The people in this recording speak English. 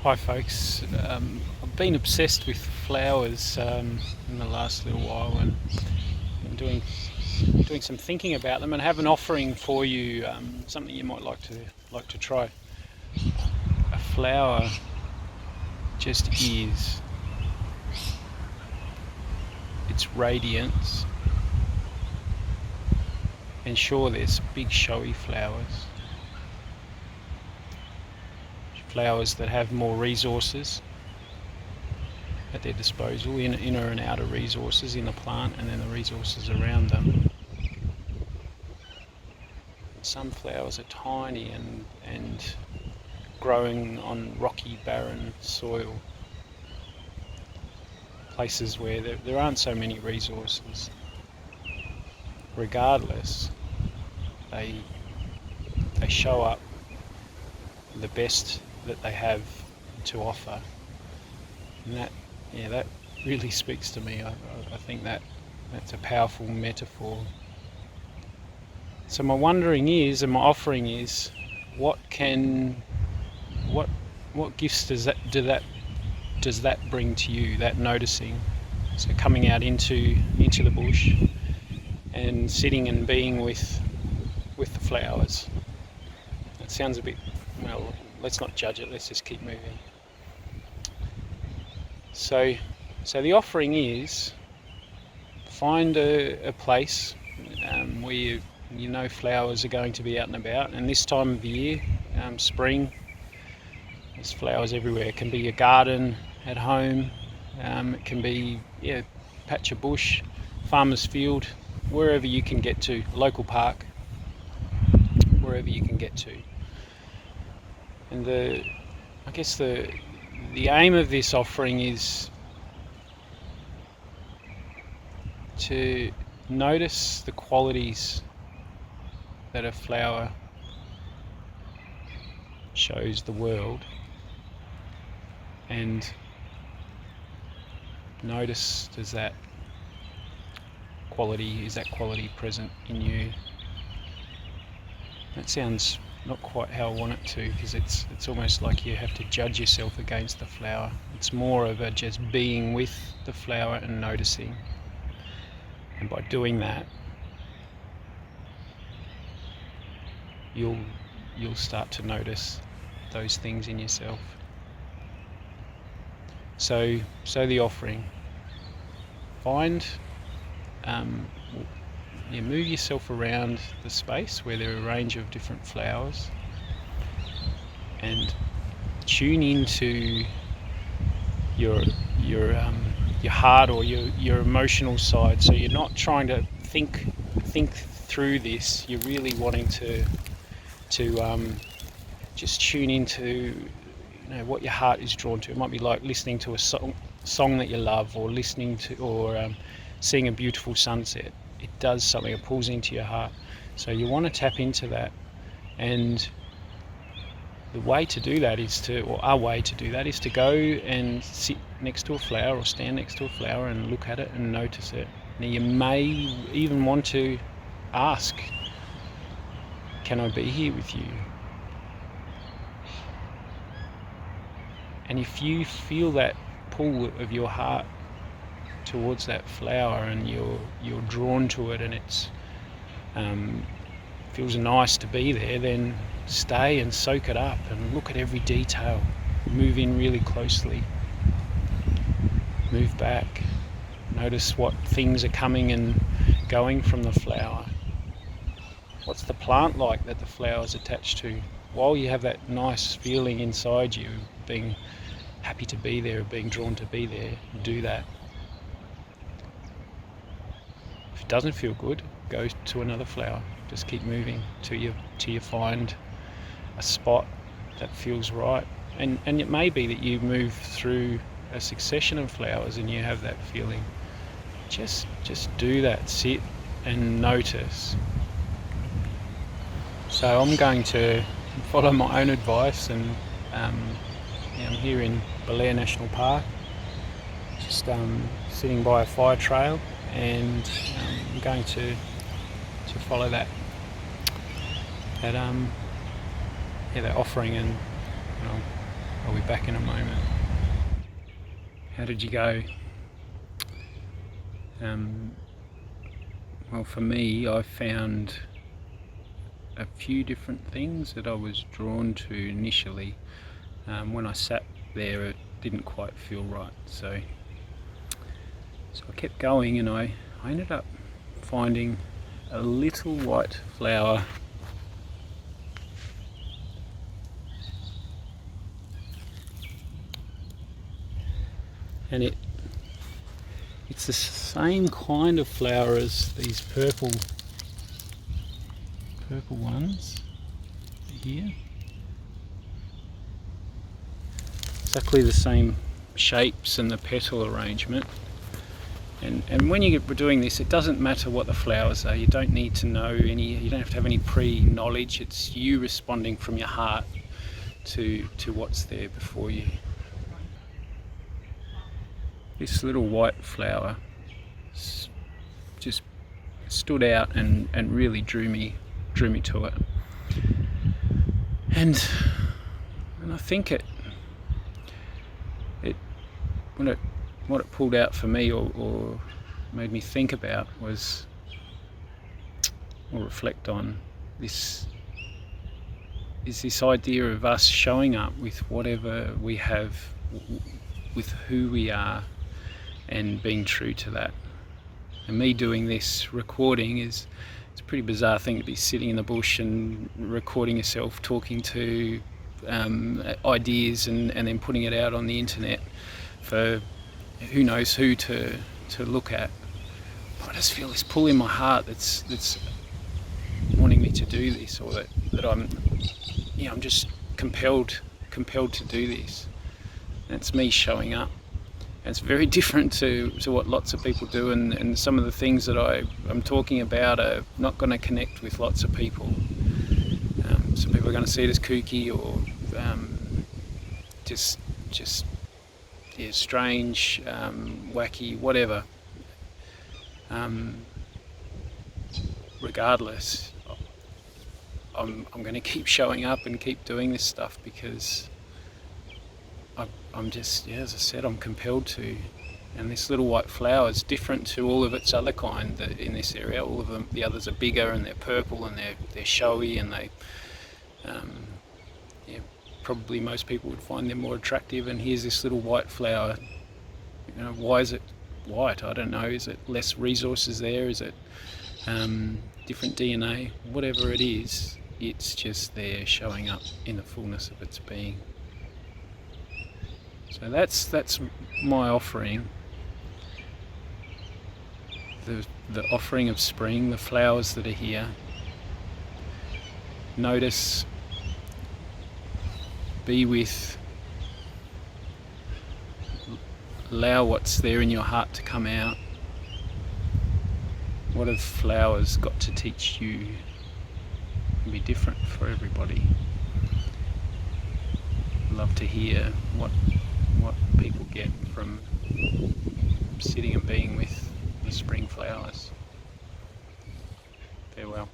Hi folks, I've been obsessed with flowers in the last little while and been doing some thinking about them, and have an offering for you, something you might like to try. A flower just is its radiance, and sure, there's big showy flowers that have more resources at their disposal, inner and outer resources in the plant, and then the resources around them. Some flowers are tiny and growing on rocky, barren soil, places where there aren't so many resources. Regardless, they show up the best that they have to offer, and that really speaks to me. I think that's a powerful metaphor. So my wondering is, and my offering is, what gifts does that bring to you? That noticing, so coming out into the bush and sitting and being with the flowers. It sounds a bit, well, let's not judge it. Let's just keep moving. So the offering is, find a place where you know flowers are going to be out and about, and this time of the year, spring, there's flowers everywhere. It can be your garden at home, it can be a patch of bush, farmer's field, wherever you can get to, local park, wherever you can get to. And I guess the aim of this offering is to notice the qualities that a flower shows the world, and notice, is that quality present in you? That sounds not quite how I want it to, because it's almost like you have to judge yourself against the flower. It's more of a just being with the flower and noticing. And by doing that, you'll start to notice those things in yourself. So the offering, find, move yourself around the space where there are a range of different flowers, and tune into your heart, or your emotional side. So you're not trying to think through this. You're really wanting to just tune into what your heart is drawn to. It might be like listening to a song that you love, or listening to, or seeing a beautiful sunset. It does something. It pulls into your heart. So you want to tap into that, and the way to do that is our way to do that is to go and sit next to a flower, or stand next to a flower, and look at it and notice it. Now you may even want to ask, can I be here with you? And if you feel that pull of your heart towards that flower, and you're drawn to it, and it's feels nice to be there, then stay and soak it up and look at every detail. Move in really closely. Move back. Notice what things are coming and going from the flower. What's the plant like that the flower's attached to? While you have that nice feeling inside you, being happy to be there, being drawn to be there, do that. If it doesn't feel good, go to another flower. Just keep moving till you find a spot that feels right. And it may be that you move through a succession of flowers and you have that feeling. Just do that. Sit and notice. So I'm going to follow my own advice, and I'm here in Belair National Park, just sitting by a fire trail, and I'm going to follow that offering, and I'll be back in a moment. How did you go? Well, for me, I found a few different things that I was drawn to initially. When I sat there, it didn't quite feel right, so I kept going, and I ended up finding a little white flower. And it's the same kind of flower as these purple ones here. Exactly the same shapes and the petal arrangement. And when you're doing this, it doesn't matter what the flowers are. You don't need to know any, you don't have to have any pre-knowledge. It's you responding from your heart to what's there before you. This little white flower just stood out and really drew me to it. And I think what it pulled out for me or made me think about was, or reflect on, this idea of us showing up with whatever we have, with who we are, and being true to that. And me doing this recording it's a pretty bizarre thing to be sitting in the bush and recording yourself talking to ideas and then putting it out on the internet for who knows who to look at. I just feel this pull in my heart that's wanting me to do this, or that I'm just compelled to do this. That's me showing up. And it's very different to what lots of people do, and some of the things that I'm talking about are not going to connect with lots of people. Some people are going to see it as kooky or just strange, wacky, whatever. Regardless, I'm going to keep showing up and keep doing this stuff because I'm just, as I said, I'm compelled to. And this little white flower is different to all of its other kind in this area. All of them, the others are bigger and they're purple and they're showy, and they probably most people would find them more attractive. And here's this little white flower. Why is it white? I don't know. Is it less resources there? Is it different DNA? Whatever it is, it's just there showing up in the fullness of its being. So that's my offering. The offering of spring, the flowers that are here. Notice, be with, allow what's there in your heart to come out. What have flowers got to teach you? It can be different for everybody. I'd love to hear what people get from sitting and being with the spring flowers. Farewell.